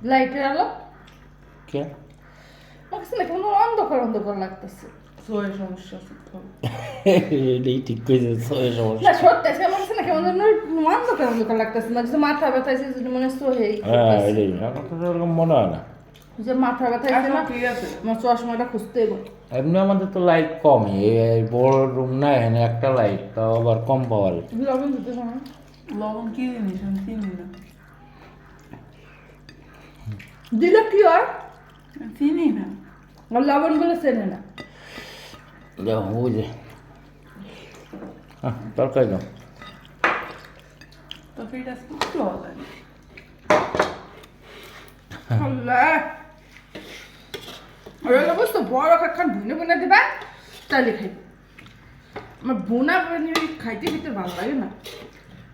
লাইটের আলো কে লাগছে না কেমন অন্ধকার অন্ধকার লাগতেছে সোয়ের সমস্যা আছে তো। এটাই ঠিক করেছে সোয়ে সমস্যা। না সত্যি আজকে আমার কাছে না কেমন যেন অন্ধকার অন্ধকার লাগতেছে না যে মাথা ব্যথা আছে যদি মনে সোহে হ্যাঁ এটাই আমার তো এরকম মনে হয় না। যে মাথা ব্যথা আছে না ঠিক আছে আমার চশমাটা খুঁজতে এগো এমনি আমাদের তো লাইট কমই এই বড় রুম না এখানে একটা লাইট তাও আবার কম পাওয়ার। লবণ দিতে সময় লবণ কি জিনিস আমি চিনি না দিলে কি হয় আমি চিনি না আর লবণগুলো চেনে না দেখো ওই যে তরকারি দাও। তরকারিটা আজকে একটু আলাদা আল্লাহ ওরা বুঝতো বড় খান ভুনে ভুনে দেবা তাহলে খাইবে আমার ভুনা খাইতে খেতে ভালো লাগে না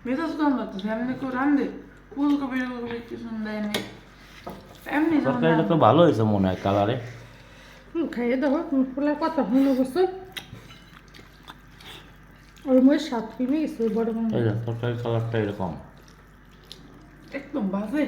মেজাজ কম লাগতেছে এমনি কেউ রান্ধে ফুলকপি কিছু দেয়নি এমনি যেমন তরকারিটা তো ভালো হয়েছে মনে হয় কালারে। খাইয়ে দেবো ফুলের কথা ভুনে বসে ওর মধ্যে স্বাদ কমে গেছে বড় এই যে তরকারি কালারটা এরকম একদম বাজে